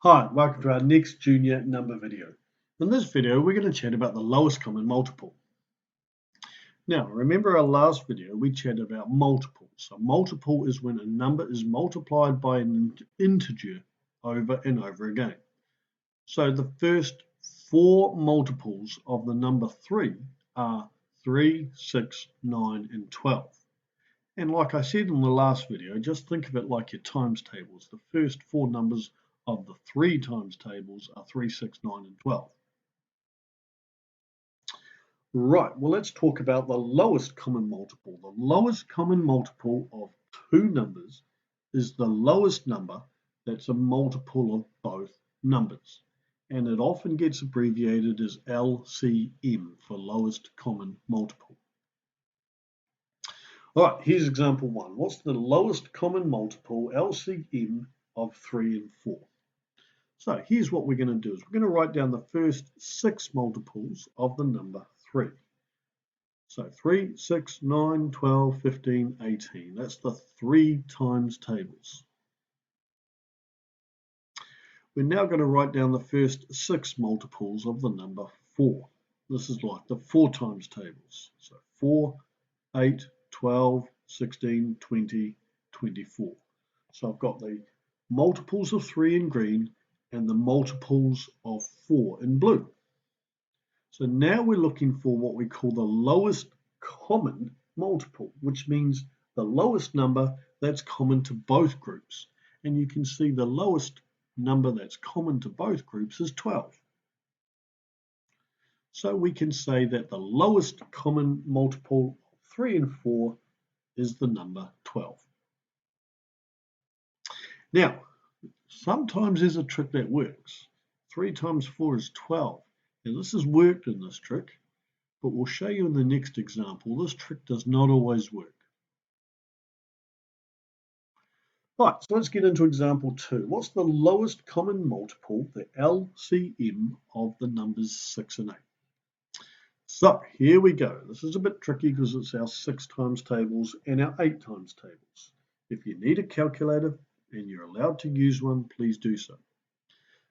Hi, welcome to our next junior number video. In this video, we're going to chat about the lowest common multiple. Now, remember our last video, we chatted about multiples. A multiple is when a number is multiplied by an integer over and over again. So the first four multiples of the number 3 are 3, 6, 9, and 12. And like I said in the last video, just think of it like your times tables. The first four numbers of the 3 times tables are 3, 6, 9, and 12. Right, well, let's talk about the lowest common multiple. The lowest common multiple of two numbers is the lowest number that's a multiple of both numbers. And it often gets abbreviated as LCM for lowest common multiple. All right, here's example 1. What's the lowest common multiple, LCM, of 3 and 4? So here's what we're going to do is we're going to write down the first 6 multiples of the number 3. So 3, 6, 9, 12, 15, 18. That's the 3 times tables. We're now going to write down the first 6 multiples of the number 4. This is like the 4 times tables. So 4, 8, 12, 16, 20, 24. So I've got the multiples of 3 in green and the multiples of 4 in blue. So now we're looking for what we call the lowest common multiple, which means the lowest number that's common to both groups. And you can see the lowest number that's common to both groups is 12. So we can say that the lowest common multiple of 3 and 4 is the number 12. Now, sometimes there's a trick that works. 3 times 4 is 12. Now this has worked in this trick, but we'll show you in the next example. This trick does not always work. Right, so let's get into example 2. What's the lowest common multiple, the LCM, of the numbers 6 and 8? So here we go. This is a bit tricky because it's our 6 times tables and our 8 times tables. If you need a calculator and you're allowed to use one, please do so.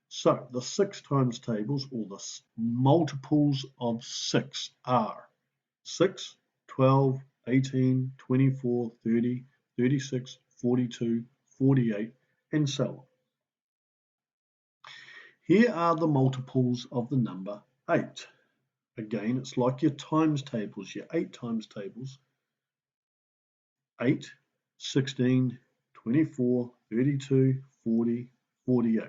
So the 6 times tables, or the multiples of 6, are 6, 12, 18, 24, 30, 36, 42, 48, and so on. Here are the multiples of the number 8. Again, it's like your times tables, your 8 times tables. 8, 16, 24, 32, 40, 48.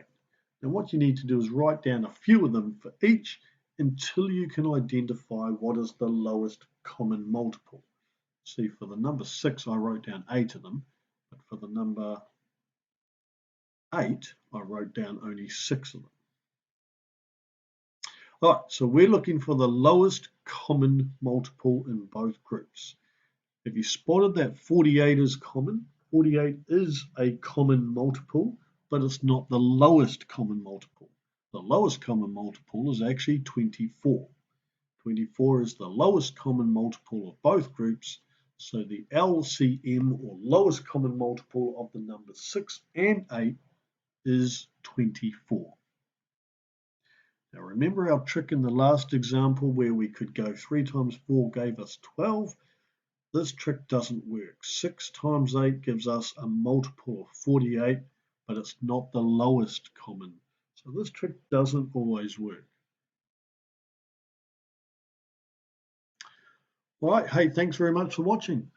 Now what you need to do is write down a few of them for each until you can identify what is the lowest common multiple. See, for the number 6, I wrote down 8 of them, but for the number 8, I wrote down only 6 of them. All right, so we're looking for the lowest common multiple in both groups. If you spotted that 48 is common, 48 is a common multiple, but it's not the lowest common multiple. The lowest common multiple is actually 24. 24 is the lowest common multiple of both groups, so the LCM, or lowest common multiple, of the numbers 6 and 8 is 24. Now remember our trick in the last example where we could go 3 times 4 gave us 12. This trick doesn't work. 6 times 8 gives us a multiple of 48, but it's not the lowest common. So this trick doesn't always work. All right, hey, thanks very much for watching.